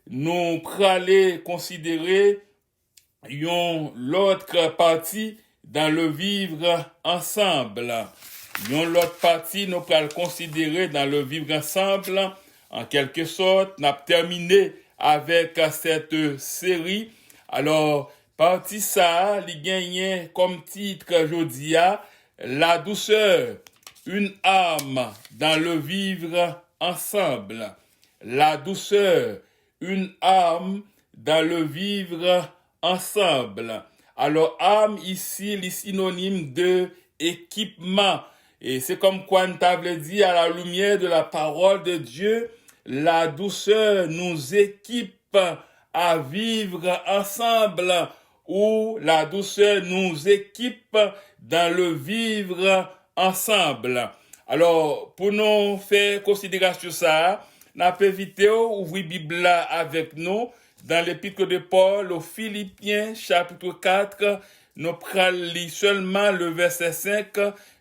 nous praler considérer l'autre partie dans le vivre ensemble. L'autre partie nous pral considérer dans le vivre ensemble. En quelque sorte, nous avons terminé avec cette série. Alors, partie ça, il gagne comme titre aujourd'hui la douceur, une âme dans le vivre ensemble. La douceur, une âme dans le vivre ensemble. Alors, âme ici, est synonyme de équipement. Et c'est comme quoi nous t'avons dit à la lumière de la parole de Dieu, la douceur nous équipe à vivre ensemble, ou la douceur nous équipe dans le vivre ensemble. Alors, pour nous faire considération ça, nous avons invité ouvrir la Bible avec nous dans l'épître de Paul aux Philippiens, chapitre 4. Nous prenons lire seulement le verset 5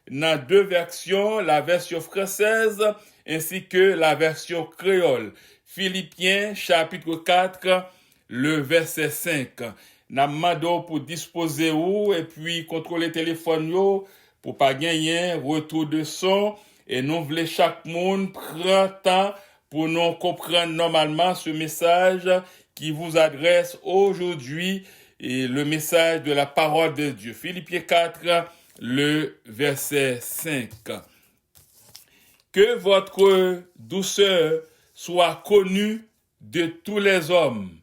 dans deux versions, la version française ainsi que la version créole. Philippiens, chapitre 4, le verset 5. Nous demandons pour disposer où et puis contrôler le téléphone pour pas gagner retour de son. Et nous voulons chaque monde prendre temps pour nous comprendre normalement ce message qui vous adresse aujourd'hui, et le message de la parole de Dieu. Philippiens 4, le verset 5. Que votre douceur soit connue de tous les hommes.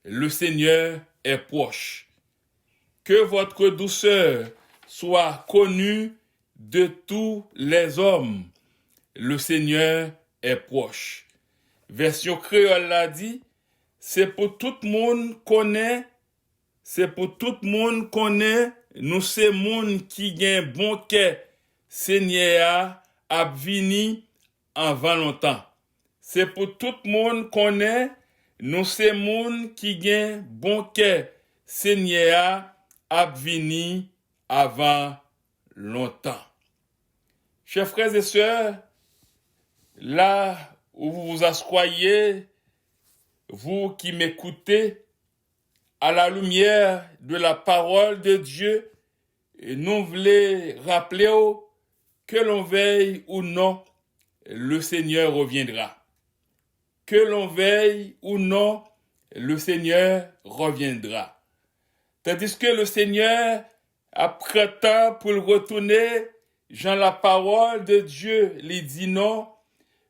Le Seigneur est proche. Que votre douceur soit connue de tous les hommes. Le Seigneur est proche. Version créole l'a dit, c'est pour tout le monde connaît, nous c'est monde qui gagne bon cœur, Seigneur a vini avant longtemps. C'est pour tout le monde connaît, nous c'est monde qui gagne bon cœur, Seigneur a vini avant longtemps. Chers frères et sœurs, là où vous vous asseyez, vous qui m'écoutez, à la lumière de la parole de Dieu, et nous voulons rappeler que l'on veille ou non, le Seigneur reviendra. Que l'on veille ou non, le Seigneur reviendra. Tandis que le Seigneur, après temps pour le retourner, dans la parole de Dieu, il dit non,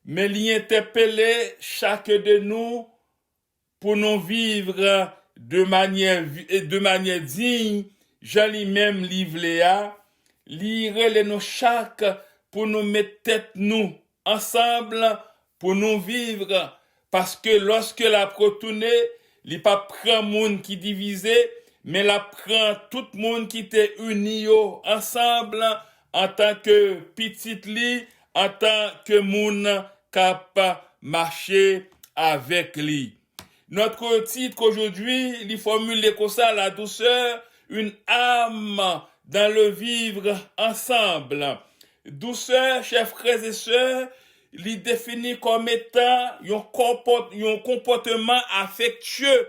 mais il interpelle chaque de nous pour nous vivre de manière digne, j'en lui-même livré à, lire les nous chaque pour nous mettre tête nous ensemble pour nous vivre, parce que lorsque la retourné, il pas prend monde qui divisé, mais la prend tout monde qui était uni ensemble en tant que petite li, en tant que monde capable marcher avec lui. Notre titre aujourd'hui, il formule comme ça, la douceur, une âme dans le vivre ensemble. Douceur, chers frères et sœurs, il définit comme étant un comportement affectueux.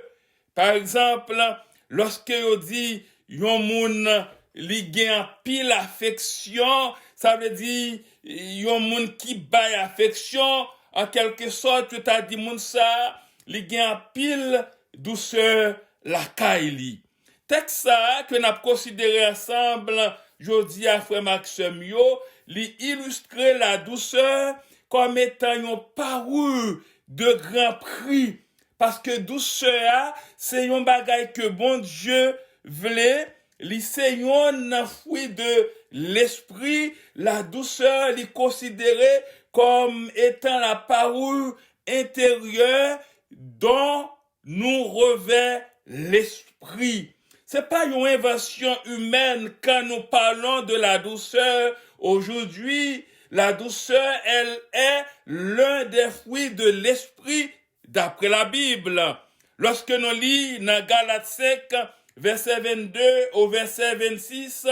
Par exemple, lorsque on dit yon moun li gen pile affection, ça veut dire yon moun qui baille affection, en quelque sorte, tu t'as dit moun ça, li gen pile douceur la kaili. Texte ça que n'a considéré ensemble jodi à frère Maxime yo, li illustrer la douceur comme étant une parure de grand prix, parce que douceur c'est un bagay que bon Dieu voulait, li c'est un fruit de l'esprit. La douceur li considéré comme étant la parure intérieure dont nous revêt l'esprit. C'est pas une invention humaine quand nous parlons de la douceur aujourd'hui. La douceur, elle est l'un des fruits de l'esprit d'après la Bible. Lorsque nous lisons dans Galates 5, verset 22 au verset 26,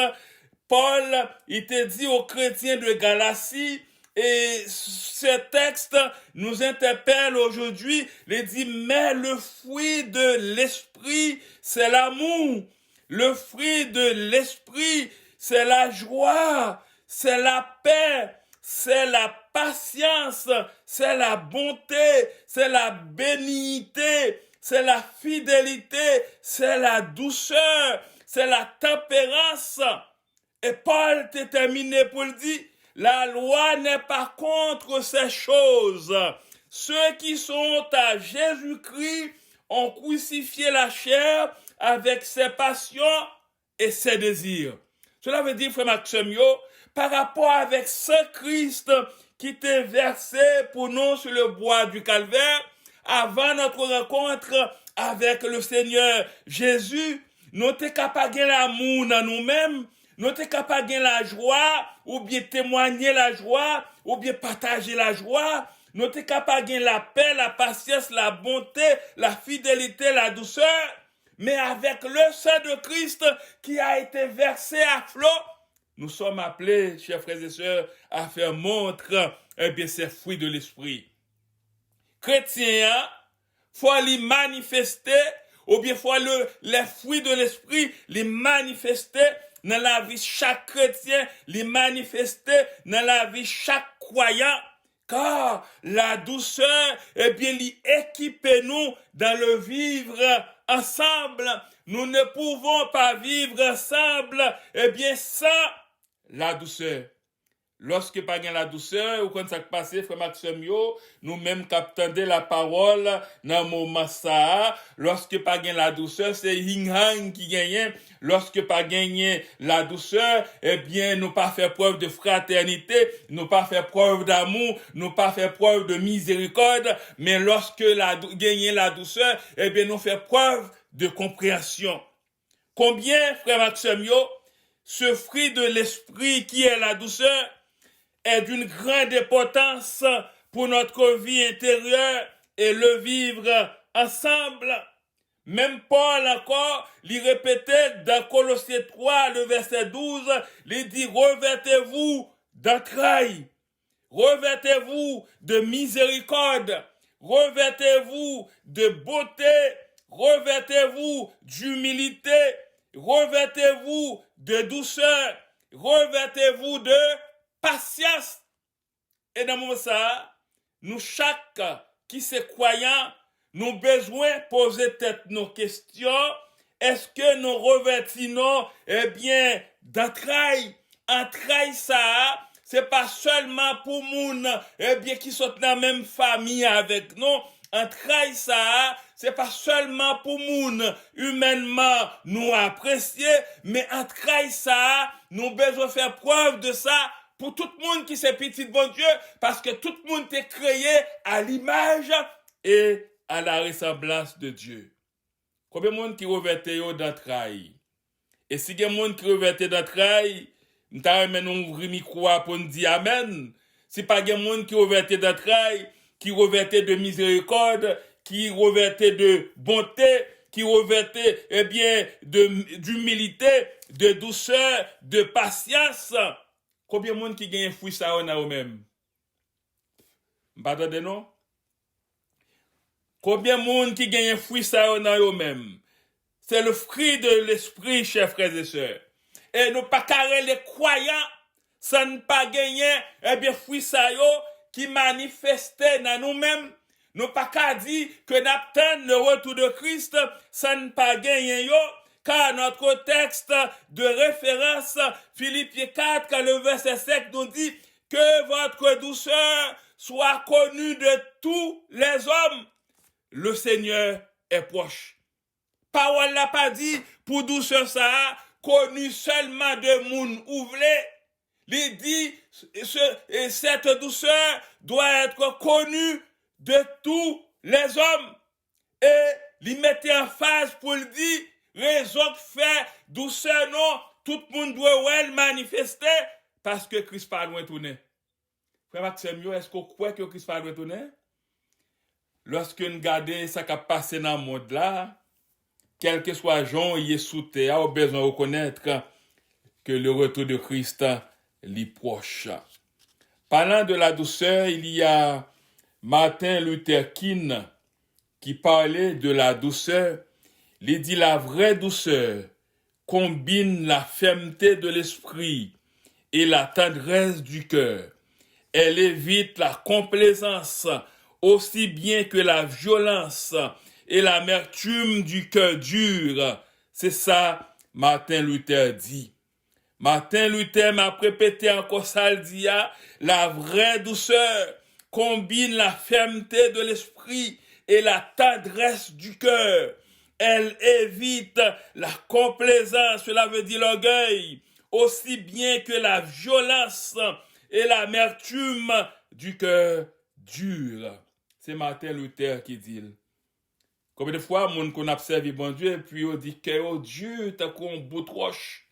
Paul, il te dit aux chrétiens de Galatie, Et ce texte nous interpelle aujourd'hui, il dit, mais le fruit de l'esprit, c'est l'amour. Le fruit de l'esprit, c'est la joie, c'est la paix, c'est la patience, c'est la bonté, c'est la bénignité, c'est la fidélité, c'est la douceur, c'est la tempérance. Et Paul t'est terminé pour le dire, la loi n'est pas contre ces choses. Ceux qui sont à Jésus-Christ ont crucifié la chair avec ses passions et ses désirs. Cela veut dire, frère Maxime, par rapport avec ce Christ qui t'est versé pour nous sur le bois du calvaire, avant notre rencontre avec le Seigneur Jésus, nous sommes capables de l'amour dans nous-mêmes, nous sommes capables de la joie, ou bien témoigner la joie, ou bien partager la joie. Nous sommes capables de la paix, la patience, la bonté, la fidélité, la douceur. Mais avec le sang de Christ qui a été versé à flot, nous sommes appelés, chers frères et sœurs, à faire montre ces fruits de l'esprit. Chrétien, faut les manifester, ou bien faut les fruits de l'esprit, les manifester dans la vie chaque chrétien, les manifester dans la vie chaque croyant, car la douceur, les équiper nous dans le vivre ensemble. Nous ne pouvons pas vivre ensemble, sans la douceur. Lorsque pas gain la douceur, ou quand ça passe, frère Maxime, nous-mêmes captons la parole dans le moment ça. Lorsque pas gain la douceur, c'est Hing qui gagne. Lorsque pas gagner la douceur, nous pas faire preuve de fraternité, nous pas faire preuve d'amour, nous pas faire preuve de miséricorde, mais lorsque gagner la douceur, nous faire preuve de compréhension. Combien, frère Maxime, ce fruit de l'esprit qui est la douceur, est d'une grande importance pour notre vie intérieure et le vivre ensemble. Même Paul encore, il répétait dans Colossiens 3, le verset 12, il dit, revêtez-vous d'entrailles, revêtez-vous de miséricorde, revêtez-vous de beauté, revêtez-vous d'humilité, revêtez-vous de douceur, revêtez-vous de patience. Et dans mon ça, nous chaque qui c'est croyant, nous besoin poser tête nos questions. Est-ce que nous revêtons d'entrailles? Entrailles ça, c'est pas seulement pour moun qui sont dans la même famille avec nous. Entrailles ça, c'est pas seulement pour moun humainement nous apprécier, mais entrailles ça, nous besoin faire preuve de ça pour tout le monde qui c'est petit bon Dieu, parce que tout le monde est créé à l'image et à la ressemblance de Dieu. Combien de monde qui revêtait d'entrailles? Et si il y a des gens qui revêtent d'entrailles, nous avons un micro pour nous dire Amen. Si pas des gens qui revêtent d'entrailles, qui revêtent de miséricorde, qui revêtent de bonté, qui revêtent d'humilité, de douceur, de patience, combien de monde qui gagne fruit ça en eux-mêmes? Pardonnez non? Combien de monde qui gagne fruit ça en eux-mêmes? C'est le fruit de l'esprit, chers frères et sœurs. Et nous pas carrer les croyants, sans ne pas gagner, fruit ça qui manifestait dans nous-mêmes. Nous pas qu'à dire que n'attendons le retour de Christ, sans ne pas gagner car notre texte de référence, Philippiens 4, quand le verset 7 nous dit que votre douceur soit connue de tous les hommes. Le Seigneur est proche. Parole n'a pas dit pour douceur ça, connu seulement de moun ouvré. Il dit cette douceur doit être connue de tous les hommes. Et il mettait en phase pour le dire, raison de faire douceur non, tout le monde doit le manifester parce que Christ pas loin tourner. Frère Maxime, est-ce qu'on croit que Christ pas loin tourner? Lorsque nous regardons ce qui a passé dans le monde là, quel que soit Jean, il est sous terre, a besoin de reconnaître que le retour de Christ est proche. Parlant de la douceur, il y a Martin Luther King qui parlait de la douceur. Il dit la vraie douceur combine la fermeté de l'esprit et la tendresse du cœur. Elle évite la complaisance aussi bien que la violence et l'amertume du cœur dur. C'est ça, Martin Luther dit. Martin Luther m'a répété encore ça, il dit, la vraie douceur combine la fermeté de l'esprit et la tendresse du cœur. Elle évite la complaisance, cela veut dire l'orgueil, aussi bien que la violence et l'amertume du cœur dur. C'est Martin Luther qui dit. Combien de fois, mon qu'on observe bon Dieu, et puis on dit que Dieu, t'as qu'on bout de roche.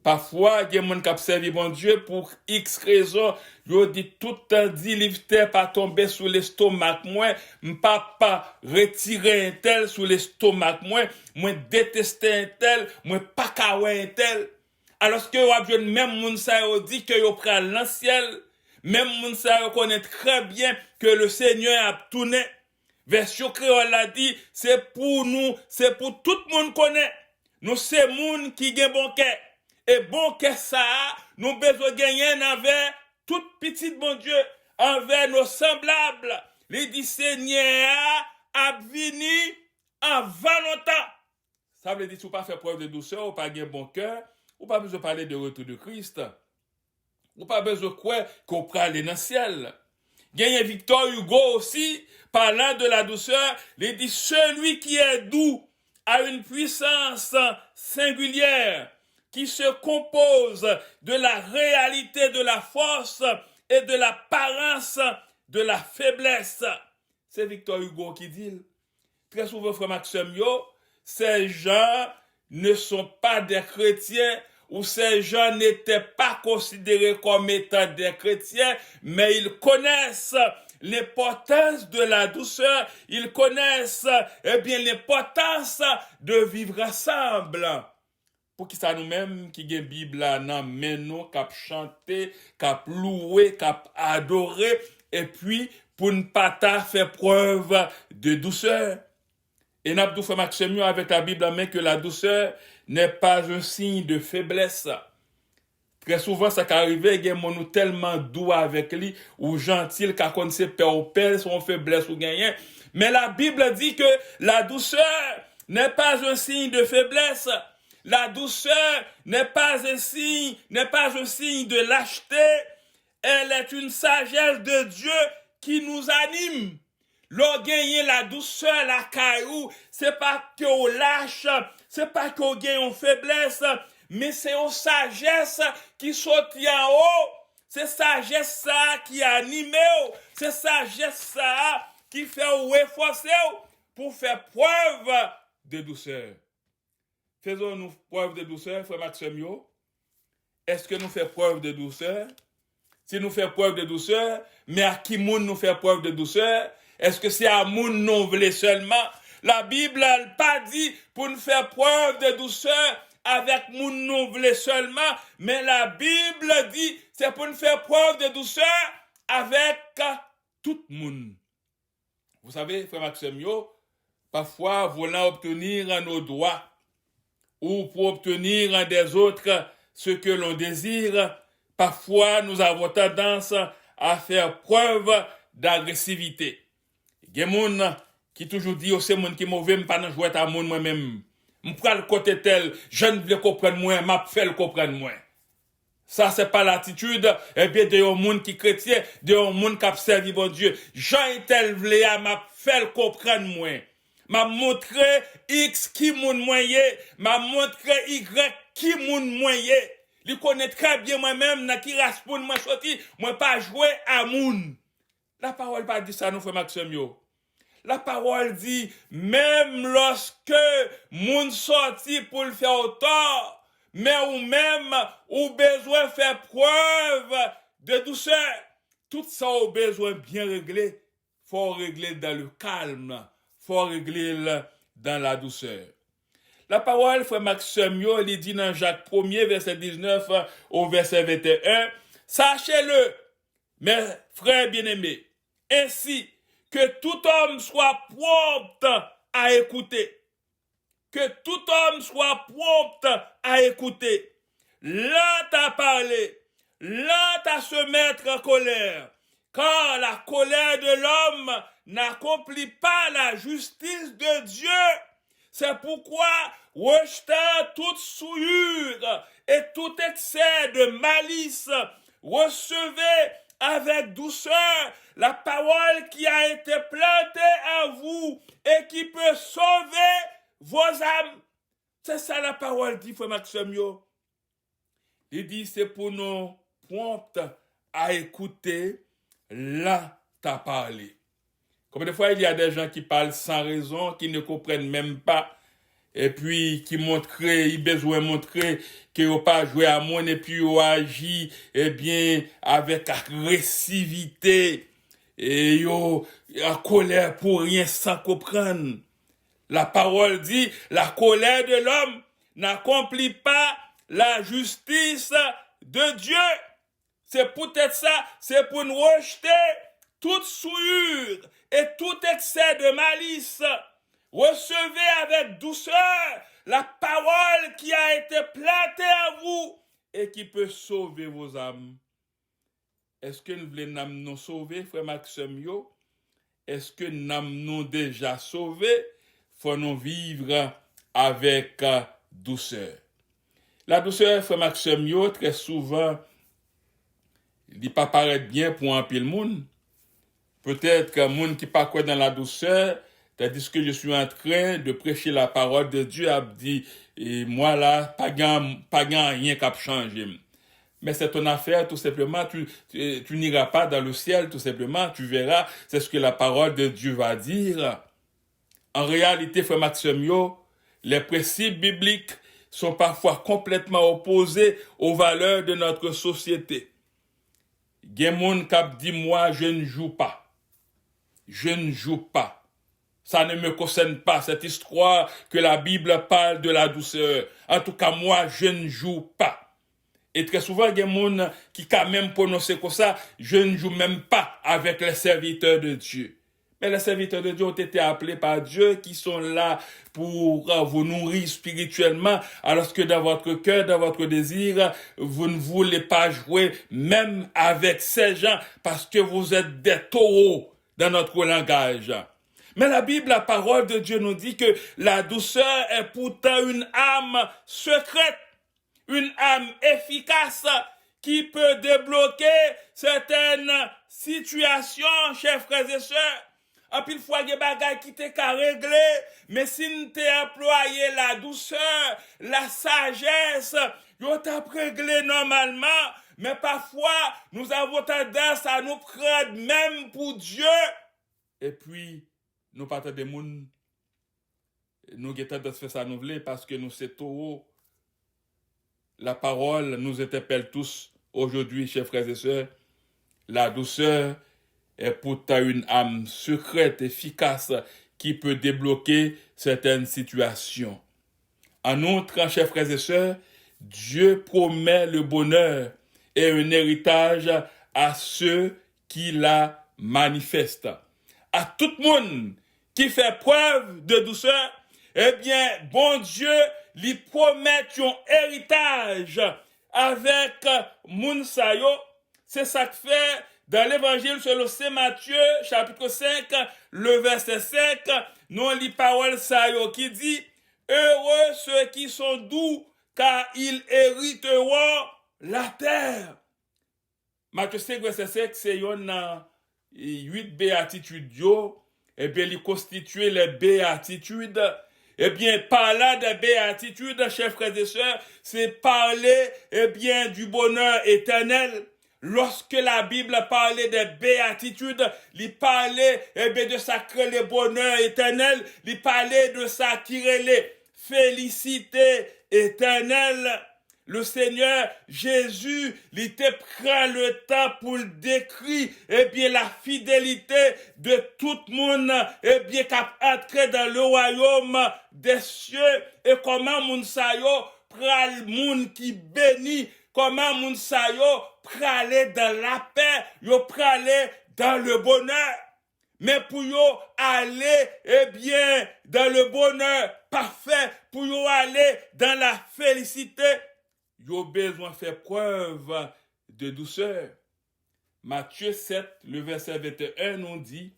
Parfois, il y a des gens qui observent bon Dieu pour X raisons. Ils disent tout le temps, dit, l'ivté pas tomber sous l'estomac, moi, pas retirer un tel sous l'estomac, moi détester un tel, moi pas kawaii un tel. Alors que même moun sa dit que yo pral dans ciel, même moun sa connaît très bien que le Seigneur a tourné. Version créole l'a dit, c'est pour nous, c'est pour tout le monde connaît. Nous c'est moun qui gen bon cœur. Et bon que ça, nous besoin gagner envers tout petit bon Dieu, envers nos semblables. Il dit Seigneur a venu en longtemps. Ça veut dire si vous pas faire preuve de douceur, ou pas gagner bon cœur, ou pas besoin de parler de retour de Christ. Ou pas besoin de quoi qu'on peut aller dans le ciel. Gagner Victor Hugo aussi, parlant de la douceur, il dit celui qui est doux a une puissance singulière qui se compose de la réalité de la force et de l'apparence de la faiblesse. C'est Victor Hugo qui dit. Très souvent, frère Maxime, ces gens ne sont pas des chrétiens ou ces gens n'étaient pas considérés comme étant des chrétiens, mais ils connaissent l'importance de la douceur, ils connaissent l'importance de vivre ensemble. Pour qui ça nous-mêmes qui gen Bible là nan men nous cap chanter, cap louer, cap adorer et puis pour ne pas ta faire preuve de douceur. Et n'a pas fait Maxime avec la Bible en main que la douceur n'est pas un signe de faiblesse. Très souvent ça qu'arrive gen mon nous tellement doux avec lui ou gentil qu'a connaît ses père ou père son faiblesse ou gagner. Mais la Bible dit que la douceur n'est pas un signe de faiblesse. La douceur n'est pas un signe de lâcheté. Elle est une sagesse de Dieu qui nous anime. L'on gagne la douceur, la caillou, c'est pas qu'on lâche, c'est pas qu'on gagne en faiblesse, mais c'est une sagesse qui saute en haut. C'est sagesse ça qui anime, c'est sagesse ça qui fait renforcer pour faire preuve de douceur. Faisons-nous preuve de douceur, frère Maxime. Est-ce que nous faisons preuve de douceur? Si nous faisons preuve de douceur, mais à qui moun nous fait preuve de douceur? Est-ce que c'est à moun non voulait seulement? La Bible n'a pas dit pour nous faire preuve de douceur avec moun non voulait seulement, mais la Bible dit c'est pour nous faire preuve de douceur avec tout le monde. Vous savez, frère Maxime, parfois voulant obtenir nos droits, ou pour obtenir des autres ce que l'on désire, parfois nous avons tendance à faire preuve d'agressivité. Il y a des gens qui toujours disent oh, c'est monde qui est mauvais, je ne pas jouer à monde moi-même. Je prends le côté tel, je ne veux comprendre moins, je fais le comprendre moins. Ça, c'est pas l'attitude, de un monde qui est chrétien, de un monde qui observe bon Dieu. Jean est tel vle à m'a fait le comprendre moins. M'a montré X qui moun moyen, m'a montré Y qui moun moyen. Il connaît très bien moi-même, na qui race pour moi sorti, moi pas jouer à moun. La parole pas dit ça nous frère Maxime yo. La parole dit même lorsque moun sorti pour le faire tort, mais ou même ou besoin faire preuve de douceur. Tout ça au besoin bien réglé, faut régler dans le calme. Faut régler dans la douceur. La parole, frère Maxime, il dit dans Jacques 1er, verset 19 au verset 21, Sachez-le, mes frères bien-aimés, ainsi que tout homme soit prompt à écouter. Que tout homme soit prompt à écouter, lent à parler, lent à se mettre en colère, car la colère de l'homme n'accomplit pas la justice de Dieu. C'est pourquoi, rejetant toute souillure et tout excès de malice, recevez avec douceur la parole qui a été plantée en vous et qui peut sauver vos âmes. C'est ça la parole dit, frère Maxime. Il dit, c'est pour nous promptes à écouter, là t'as parlé. Comme des fois, il y a des gens qui parlent sans raison, qui ne comprennent même pas, et puis qui montrent, ils besoin montrer qu'ils n'ont pas joué à mon, et puis ils ont agi, eh bien, avec agressivité, et ils ont en colère pour rien sans comprendre. La parole dit, la colère de l'homme n'accomplit pas la justice de Dieu. C'est peut-être ça, c'est pour nous rejeter toute souillure et tout excès de malice. Recevez avec douceur la parole qui a été plantée en vous et qui peut sauver vos âmes. Est-ce que nous voulons nous sauver, frère Maxime? Est-ce que nous déjà sauvés? Faut nous vivre avec douceur. La douceur, frère Maxime, très souvent, il dit pas paraître bien pour un pile monde. Peut-être qu'un monde qui pas quoi dans la douceur, tandis que je suis en train de prêcher la parole de Dieu, a dit, et moi là, pas grand rien qui a changé. Mais c'est ton affaire, tout simplement, tu n'iras pas dans le ciel, tout simplement, tu verras, c'est ce que la parole de Dieu va dire. En réalité, frère Maxime, les principes bibliques sont parfois complètement opposés aux valeurs de notre société. Il y a des gens qui disent, moi, je ne joue pas. Je ne joue pas. Ça ne me concerne pas, cette histoire que la Bible parle de la douceur. En tout cas, moi, je ne joue pas. Et très souvent, il y a des gens qui quand même prononcent comme ça, je ne joue même pas avec les serviteurs de Dieu. Mais les serviteurs de Dieu ont été appelés par Dieu qui sont là pour vous nourrir spirituellement, alors que dans votre cœur, dans votre désir, vous ne voulez pas jouer même avec ces gens parce que vous êtes des taureaux dans notre langage. Mais la Bible, la parole de Dieu nous dit que la douceur est pourtant une âme secrète, une âme efficace qui peut débloquer certaines situations, chers frères et sœurs. En pile fois, il y a des bagages qui t'es qu'à régler, mais si nous t'es employé la douceur, la sagesse, vous t'as réglé normalement, mais parfois, nous avons tendance à nous prendre même pour Dieu. Et puis, nous partons des gens, nous avons tendance à faire ça nous voulons parce que nous c'est trop. La parole nous interpelle tous aujourd'hui, chers frères et sœurs. La douceur est pourtant une âme secrète, efficace, qui peut débloquer certaines situations. En outre, chers frères et sœurs, Dieu promet le bonheur et un héritage à ceux qui la manifestent. À tout le monde qui fait preuve de douceur, eh bien, bon Dieu lui promet un héritage avec Mounsayo. C'est ça que fait dans l'évangile selon Saint Matthieu, chapitre 5, le verset 5, nous lit parole Sayo qui dit, heureux ceux qui sont doux, car ils hériteront la terre. Matthieu 5, verset 5, c'est une 8 béatitudes, et bien, il constitue les béatitudes. Eh bien, parler des béatitudes, chers frères et sœurs, c'est parler, eh bien, du bonheur éternel. Lorsque la Bible parlait des béatitudes, il parlait, eh bien, de sacrer le bonheur éternel, il parlait de sacrer les félicités éternelles. Le Seigneur Jésus, il te prend le temps pour le décrire, eh bien, la fidélité de tout le monde, eh bien, qui a entré dans le royaume des cieux, et comment moun sa yo, prend le monde qui bénit comment moun sa yo praler dans la paix, yo praler dans le bonheur. Mais pour yo aller, dans le bonheur parfait, pour yo aller dans la félicité, yo besoin faire preuve de douceur. Matthieu 7, le verset 21 nous dit,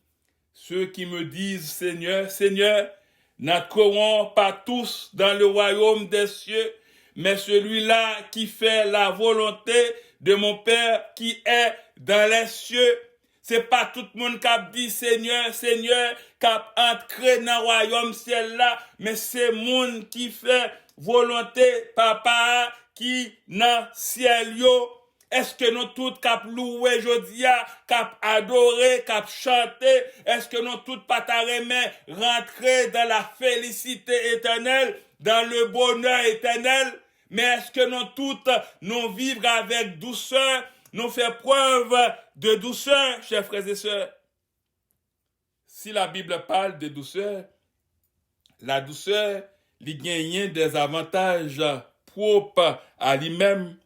ceux qui me disent Seigneur, Seigneur, n'entreront pas tous dans le royaume des cieux, mais celui-là qui fait la volonté de mon Père qui est dans les cieux. C'est pas tout le monde qui a dit Seigneur, Seigneur, qui a entré dans le royaume ciel là, mais c'est monde qui fait volonté papa qui dans ciel yo. Est-ce que nous tous cap louer jodia, cap adorer, cap chanter, est-ce que nous tous pas t'aimer rentrer dans la félicité éternelle, dans le bonheur éternel, mais est-ce que nous tous nous vivre avec douceur, nous faire preuve de douceur, chers frères et sœurs? Si la Bible parle de douceur, la douceur, il gagne des avantages propres à lui-même.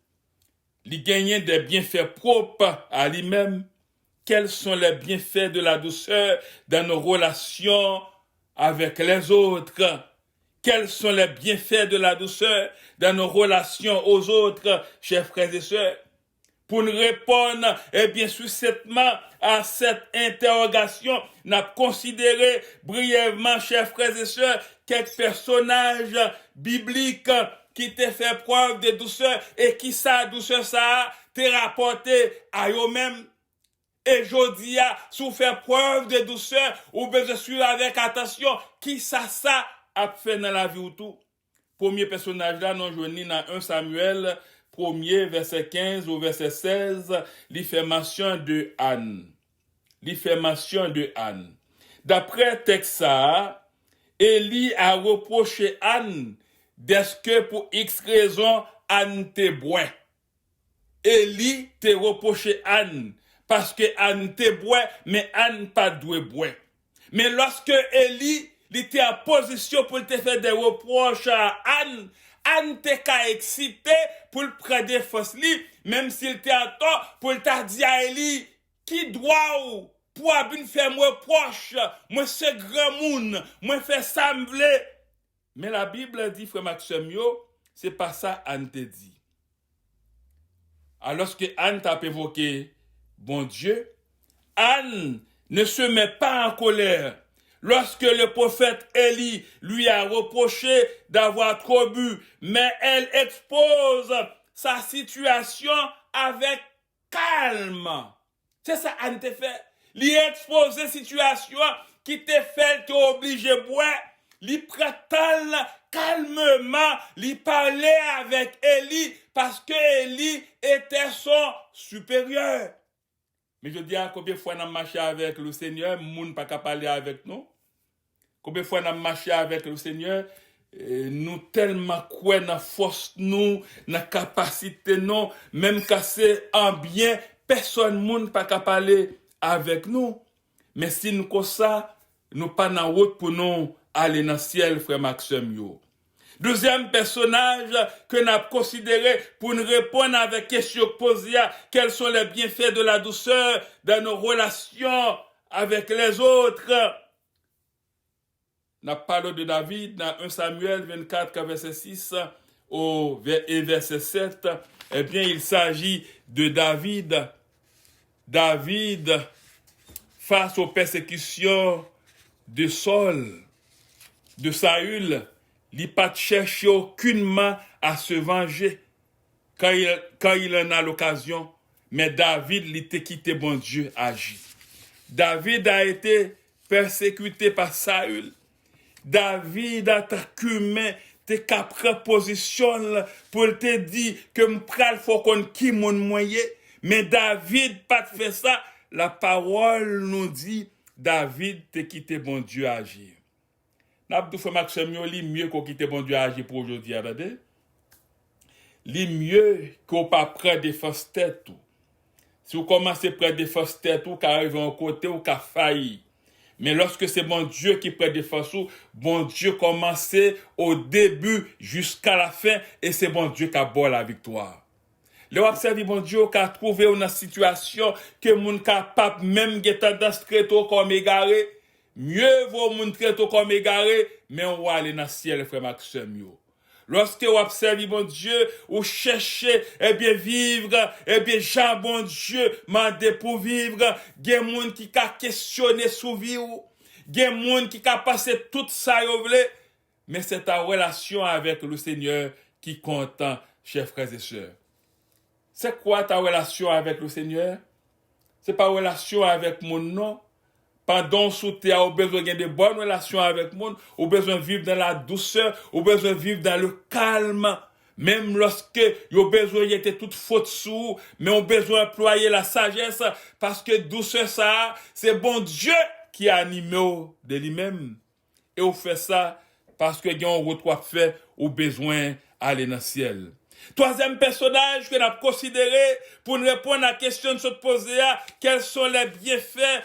Il gagne des bienfaits propres à lui-même. Quels sont les bienfaits de la douceur dans nos relations avec les autres? Quels sont les bienfaits de la douceur dans nos relations aux autres, chers frères et sœurs? Pour nous répondre, succinctement à cette interrogation, nous avons considéré brièvement, chers frères et sœurs, quelques personnages bibliques qui t'ont fait preuve de douceur et qui sa douceur ça t'est rapporté à eux-mêmes. Et jodi a, sous faire preuve de douceur, ou besoin suivre avec attention, qui ça a fait dans la vie ou tout. Premier personnage là, nous joignons dans 1 Samuel, 1er, verset 15 au verset 16, l'iffermation de Anne. L'iffermation de Anne. D'après Texa, Élie a reproché Anne d'est-ce que pour X raison, Anne te boit. Élie te reproché Anne, parce que Anne te boit, mais Anne pas doué boire. Mais lorsque Élie était en position pour te faire des reproches à Anne, Anne te ka excité pour le prendre des forces li, même s'il te en tort, pour te dire à Élie, qui doit ou, pour abin faire moi proche, moi c'est grand moun, moi fait ça m'vle. Mais la Bible dit, frère Maxime, c'est pas ça Anne te dit. Alors que Anne t'a évoqué, bon Dieu, Anne ne se met pas en colère. Lorsque le prophète Élie lui a reproché d'avoir trop bu, mais elle expose sa situation avec calme. C'est ça Anne te fait. Lui expose la situation qui te fait t'obliger à boire. Lui prend calmement, lui parlait avec Élie parce que Élie était son supérieur. Mais je dis à combien de fois on a marché avec le Seigneur, moun pas qu'à parler avec nous. Combien de fois on a marché avec le Seigneur, nous tellement quoi dans force nous, dans capacité nous, même quand c'est en bien, personne moun pas qu'à parler avec nous. Mais si nous comme ça, nous pas dans route pour nous aller dans le ciel, frère Maxime yo. Deuxième personnage que nous avons considéré pour nous répondre avec question posée, quels sont les bienfaits de la douceur dans nos relations avec les autres. Nous avons parlé de David dans 1 Samuel 24, verset 6 et verset 7. Eh bien, il s'agit de David. David, face aux persécutions de Saül, de Saül, il n'a pas cherché aucunement à se venger quand il en a l'occasion. Mais David, il était quitté, bon Dieu, agit. David a été persécuté par Saül. David a t'accumé, te capre position pour te dire que m'pral faut qu'on qui mon moyen. Mais David pas fait ça. La parole nous dit, David te quitté, bon Dieu, agir. N'abdou fait Maxime, li mieux qu'on quitte bon Dieu agir pour aujourd'hui, attendez. Li mieux qu'on pas prendre des fausses têtes. Si vous commencez à prendre des fausses têtes, ou qu'arrive en côté, ou qu'à faillir. Mais lorsque c'est bon Dieu qui prend des fausses, bon Dieu commence au début jusqu'à la fin, et c'est bon Dieu qui a bon la victoire. Le wap servi bon Dieu qu'a trouvé une situation que moun capable même de tendance traiter comme égaré. Mieux vaut moun traiter comme égaré, mais on va aller dans le ciel, frère Maxime yo. Lorsque vous observez bon Dieu, vous cherchez, vivre, Jean bon Dieu, mandé pour vivre, gen moun qui ka questionner sous vie ou, gen moun qui ka passer tout ça yo vle, mais c'est ta relation avec le Seigneur qui compte, chers frères et sœurs. C'est quoi ta relation avec le Seigneur? C'est pas relation avec mon nom. Pendant sous terre, au besoin de bonnes relations avec le monde, au besoin de vivre dans la douceur, au besoin de vivre dans le calme. Même lorsque au besoin était toute faute sous, mais au besoin d'employer la sagesse, parce que douceur ça, c'est bon Dieu qui a animé de lui-même. Et on fait ça parce que on retrouve fait au besoin d'aller dans le ciel. Troisième personnage que nous avons considéré pour nous répondre à la question de se poser, quels sont les bienfaits,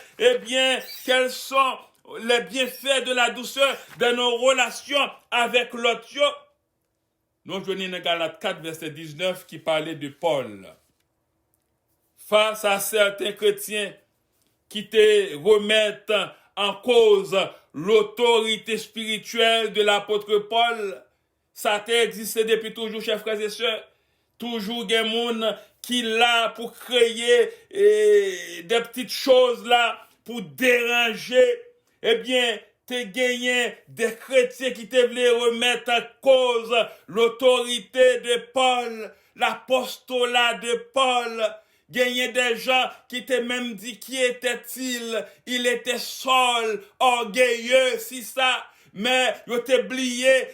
quels sont les bienfaits de la douceur dans nos relations avec l'autre. Nous venons dans Galates 4, verset 19, qui parlait de Paul. Face à certains chrétiens qui te remettent en cause l'autorité spirituelle de l'apôtre Paul, ça a existé depuis toujours, chers frères et sœurs. Toujours des gens qui là pour créer des petites choses là pour déranger. T'es gagné des chrétiens qui te voulaient remettre en cause l'autorité de Paul, l'apostolat de Paul. Gagné des gens qui te même dit qui était-il? Il était seul, orgueilleux, si ça. Mais yo t'ai oublié,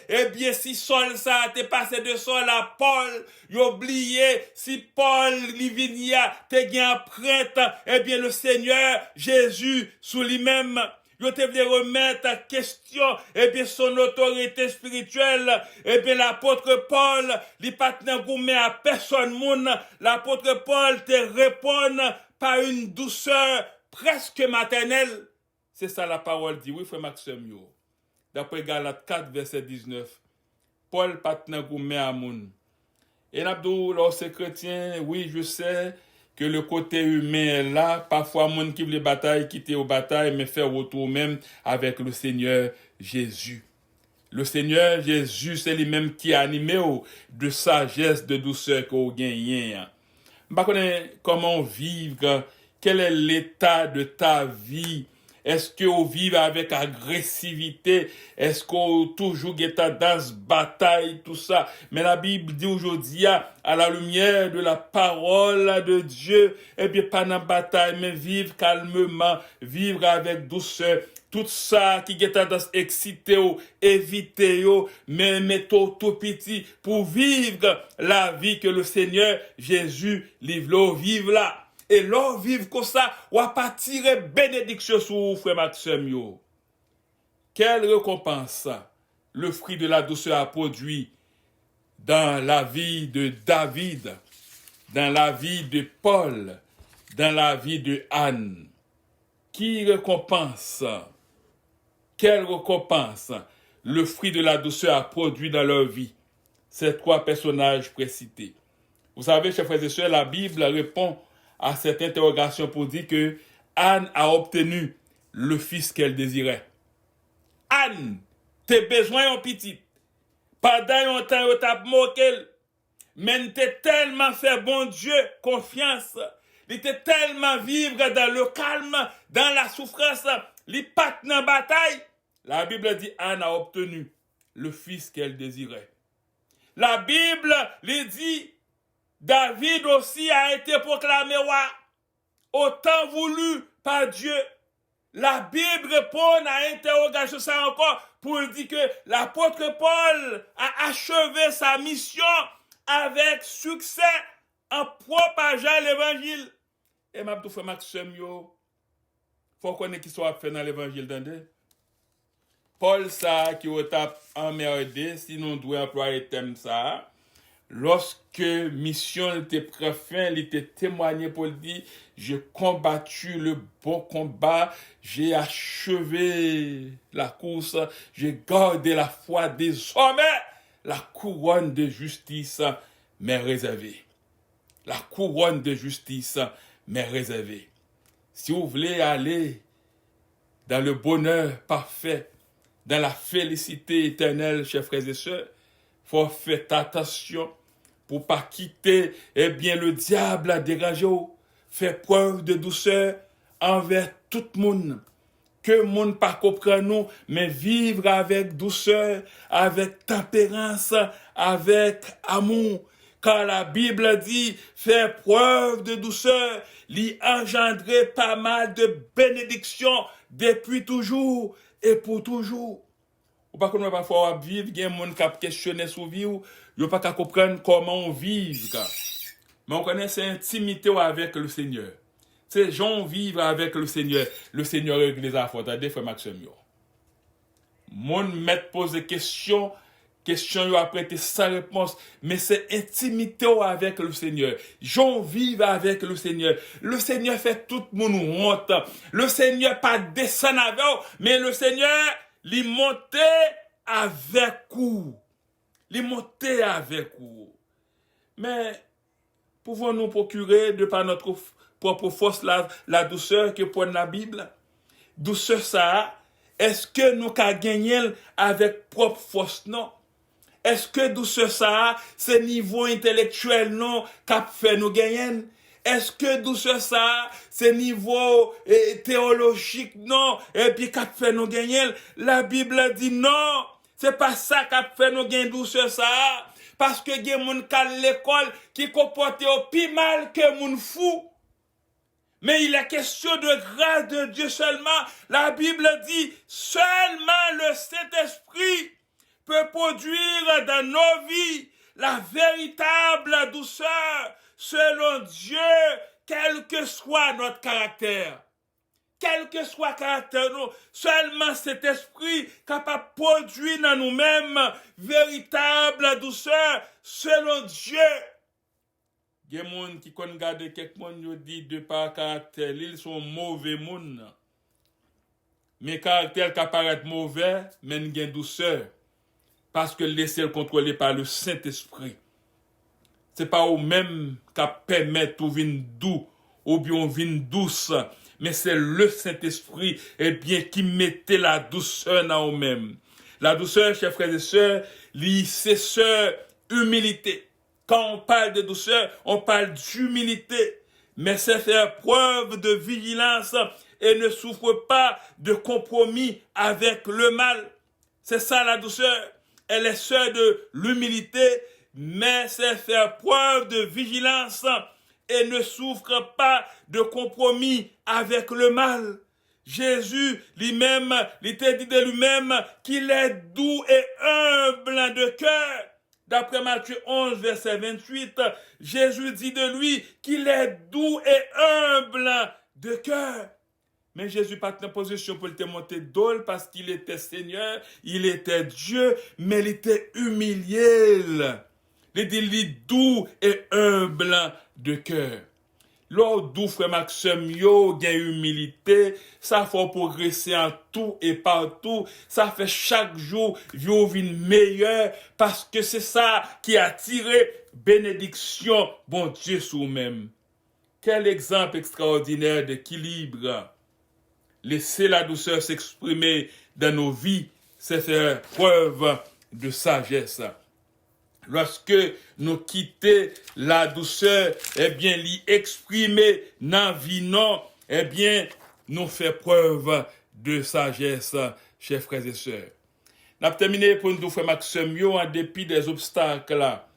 si Saul ça t'es passé de Saul à Paul, yo oublié si Paul Livinia t'es gain prêtre, le Seigneur Jésus sous lui-même. Yo te voulait remettre en question, son autorité spirituelle, l'apôtre Paul, li pat nan goumé à personne moun, l'apôtre Paul te répond par une douceur presque maternelle. C'est ça la parole dit, oui frère Maxime yo. D'après Galates 4, verset 19, Paul pat nan goumé à moun. Et n'abdou, lorsque chrétien, oui, je sais que le côté humain est là. Parfois, moun qui les batailles, quitter aux batailles, mais faire retour même avec le Seigneur Jésus. Le Seigneur Jésus, c'est lui-même qui a animé de sagesse, de douceur qu'on gagne. Je ne sais pas comment vivre, quel est l'état de ta vie. Est-ce qu'on vit avec agressivité? Est-ce qu'on toujours est dans ce bataille, tout ça? Mais la Bible dit aujourd'hui, à la lumière de la parole de Dieu, pas dans la bataille, mais vivre calmement, vivre avec douceur. Tout ça qui est dans excité, éviter, mais mettons tout petit pour vivre la vie que le Seigneur Jésus livre, vive là. Et l'on vive comme ça, ou à pas tirer bénédiction sur vous, frère Maxime yo. Quelle récompense le fruit de la douceur a produit dans la vie de David, dans la vie de Paul, dans la vie de Anne. Qui récompense? Quelle récompense le fruit de la douceur a produit dans leur vie? Ces trois personnages précités. Vous savez, chers frères et sœurs, la Bible répond à cette interrogation pour dire que Anne a obtenu le fils qu'elle désirait. Anne, tes besoins ont petit. Pendant un temps, tu moqué, mais tu tellement fait bon Dieu confiance. Il était tellement vivre dans le calme, dans la souffrance, il pas dans la bataille. La Bible dit Anne a obtenu le fils qu'elle désirait. La Bible lui dit David aussi a été proclamé roi, autant voulu par Dieu. La Bible répond à l'interrogation ça encore pour dire que l'apôtre Paul a achevé sa mission avec succès en propageant l'évangile. Et ma tout frère Maxime yo, faut connaître qui soit fait dans l'évangile d'Andé. Paul ça qui a emmerdé, sinon on doit employer le thème ça. Lorsque mission était préfin, il était témoigné pour dire j'ai combattu le bon combat, j'ai achevé la course, j'ai gardé la foi, désormais la couronne de justice m'est réservée. la couronne de justice m'est réservée. Si vous voulez aller dans le bonheur parfait, dans la félicité éternelle, chers frères et sœurs, il faut faire attention pour ne pas quitter le diable à déranger. Faire preuve de douceur envers tout le monde. Que le monde ne pas comprendre nous, mais vivre avec douceur, avec tempérance, avec amour. Car la Bible dit, faire preuve de douceur, l'y engendrer pas mal de bénédictions depuis toujours et pour toujours. Ou pas qu'on parfois vivre, il y a des gens qui questionnent sur vie, ou ils pas comprendre comment on vit. Mais on connaît cette intimité avec le Seigneur. Ces gens vivent avec le Seigneur règle les affaires. Des fois, Maxime. Mon maître pose des questions après t'es sans réponse. Mais c'est intimité avec le Seigneur. Gens vivent avec le Seigneur. Le Seigneur fait tout le monde honte. Le Seigneur pas descend avec vous, mais le Seigneur, il monte avec vous. Il monte avec vous. Mais, pouvons-nous procurer, de par notre propre force, la douceur que prend la Bible? Douceur ça, est-ce que nous avons gagné avec propre force? Non. Est-ce que douceur ça, c'est niveau intellectuel non qu'a fait nous gagner? Est-ce que douceur ça, c'est niveau théologique non et puis qu'a fait nous gagner? La Bible dit non, c'est pas ça qu'a fait nous gagner douceur ça. Parce que il y a des gens qui à l'école qui comportent au plus mal que moun fou. Mais il est question de grâce de Dieu seulement. La Bible dit, seulement le Saint-Esprit peut produire dans nos vies la véritable douceur selon Dieu, quel que soit notre caractère. Quel que soit le caractère, nous, seulement cet esprit capable de produire dans nous-mêmes véritable douceur selon Dieu. Il y a des gens qui regardent quelques gens qui disent de par caractère, ils sont mauvais gens. Mais caractère qui apparaît mauvais, mais il y a une douceur. Parce que laissez-le contrôler par le Saint-Esprit. Ce n'est pas eux-mêmes qui permettent de venir doux ou bien venir douce. Mais c'est le Saint-Esprit qui mettait la douceur dans eux-mêmes. La douceur, chers frères et sœurs, c'est ce humilité. Quand on parle de douceur, on parle d'humilité. Mais c'est faire preuve de vigilance et ne souffre pas de compromis avec le mal. C'est ça la douceur. Elle est sœur de l'humilité, mais c'est faire preuve de vigilance et ne souffre pas de compromis avec le mal. Jésus lui-même, il t'a dit de lui-même qu'il est doux et humble de cœur. D'après Matthieu 11, verset 28, Jésus dit de lui qu'il est doux et humble de cœur. Mais Jésus n'a pas de position pour te monter d'ol parce qu'il était Seigneur, il était Dieu, mais il était humilié. Il dit doux et humble de cœur. Lors d'où frère Maxime yo gain humilité, ça faut progresser en tout et partout, ça fait chaque jour yo vin meilleur parce que c'est ça qui a tiré bénédiction bon Dieu sur même. Quel exemple extraordinaire d'équilibre. Laisser la douceur s'exprimer dans nos vies, c'est faire preuve de sagesse. Lorsque nous quittons la douceur, l'y exprimer dans vie non, nous fait preuve de sagesse, chers frères et sœurs. Nous avons terminé pour nous faire Maxime en dépit des obstacles là,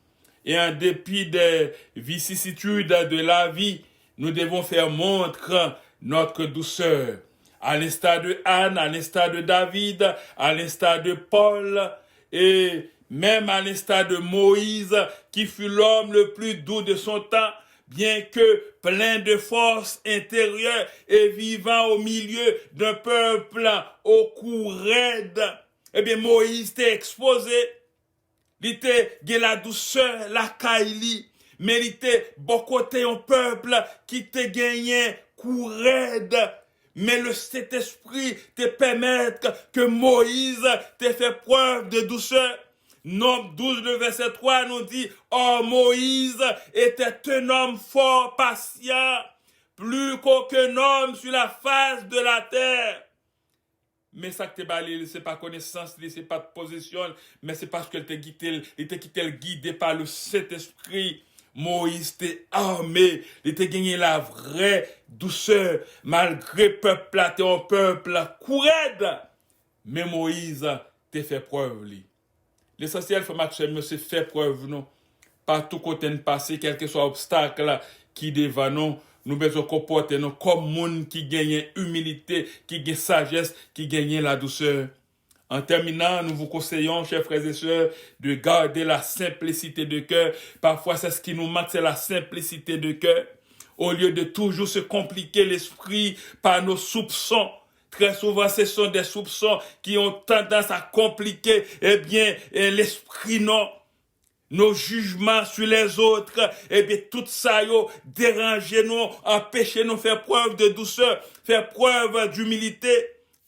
et en dépit des vicissitudes de la vie, nous devons faire montre notre douceur. À l'instar de Anne, à l'instar de David, à l'instar de Paul, et même à l'instar de Moïse, qui fut l'homme le plus doux de son temps, bien que plein de force intérieure et vivant au milieu d'un peuple au cou raide, Moïse t'est exposé, il était la douceur, la caille, mais il était beaucoup un peuple qui te gagné cou raide. Mais le Saint-Esprit te permet que Moïse te fait preuve de douceur. Nombre 12, le verset 3 nous dit, « Or Moïse était un homme fort patient, plus qu'aucun homme sur la face de la terre. » Mais ça que tu c'est pas connaissance, c'est pas de position, mais c'est parce qu'elle était guidé par le Saint-Esprit. Moïse était armé, il était gagné la vraie douceur, malgré peuple là, t'es un peuple courade. Mais Moïse t'a fait preuve. L'essentiel, c'est faire preuve, non? Par tout côté de passer, quel que soit l'obstacle qui devant nous besoin comporter nous comme monde qui gagne humilité, qui gagne sagesse, qui gagne la douceur. En terminant, nous vous conseillons, chers frères et sœurs, de garder la simplicité de cœur. Parfois, c'est ce qui nous manque, c'est la simplicité de cœur. Au lieu de toujours se compliquer l'esprit par nos soupçons. Très souvent, ce sont des soupçons qui ont tendance à compliquer, l'esprit, non. Nos jugements sur les autres, tout ça, déranger nous, empêcher nous, faire preuve de douceur, faire preuve d'humilité.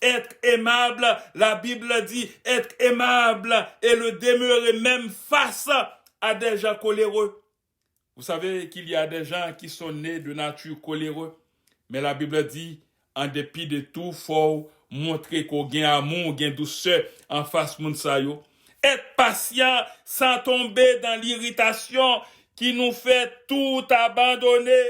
Être aimable, la Bible dit, être aimable et le demeurer même face à des gens coléreux. Vous savez qu'il y a des gens qui sont nés de nature coléreux, mais la Bible dit, en dépit de tout, faut montrer qu'on gagne amour, gagne douceur en face de moun. Être patient sans tomber dans l'irritation qui nous fait tout abandonner.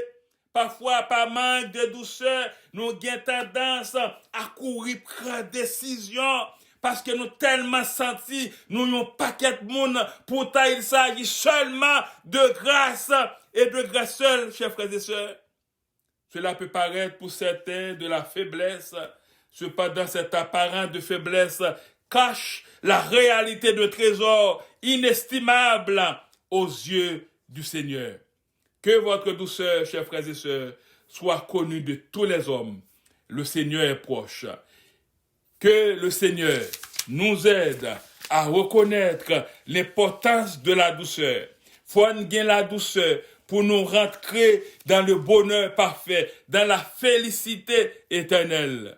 Parfois, par manque de douceur, nous avons tendance à courir prendre décision parce que nous tellement senti, nous n'avons pas de monde. Pourtant, il s'agit seulement de grâce et de grâce seule, chers frères et sœurs. Cela peut paraître pour certains de la faiblesse. Cependant, cette apparence de faiblesse cache la réalité de trésor inestimable aux yeux du Seigneur. Que votre douceur, chers frères et sœurs, soit connue de tous les hommes. Le Seigneur est proche. Que le Seigneur nous aide à reconnaître l'importance de la douceur. Faut gagner la douceur pour nous rentrer dans le bonheur parfait, dans la félicité éternelle.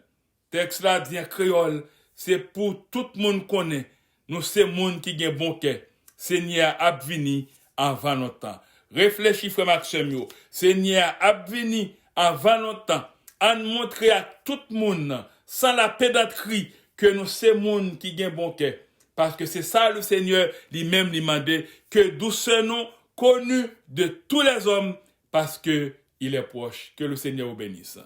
Texte là dit en créole, c'est pour tout le monde connaît. Nous c'est monde qui gagne bon cœur. Seigneur a venu avant notre temps. Réfléchis, frère Maxime, Seigneur a venu avant notre temps. À montrer à tout le monde, sans la pédanterie, que nous c'est monde qui gagne bon cœur. Parce que c'est ça le Seigneur lui-même lui demandait, que douceur nous connu de tous les hommes, parce que il est proche. Que le Seigneur vous bénisse.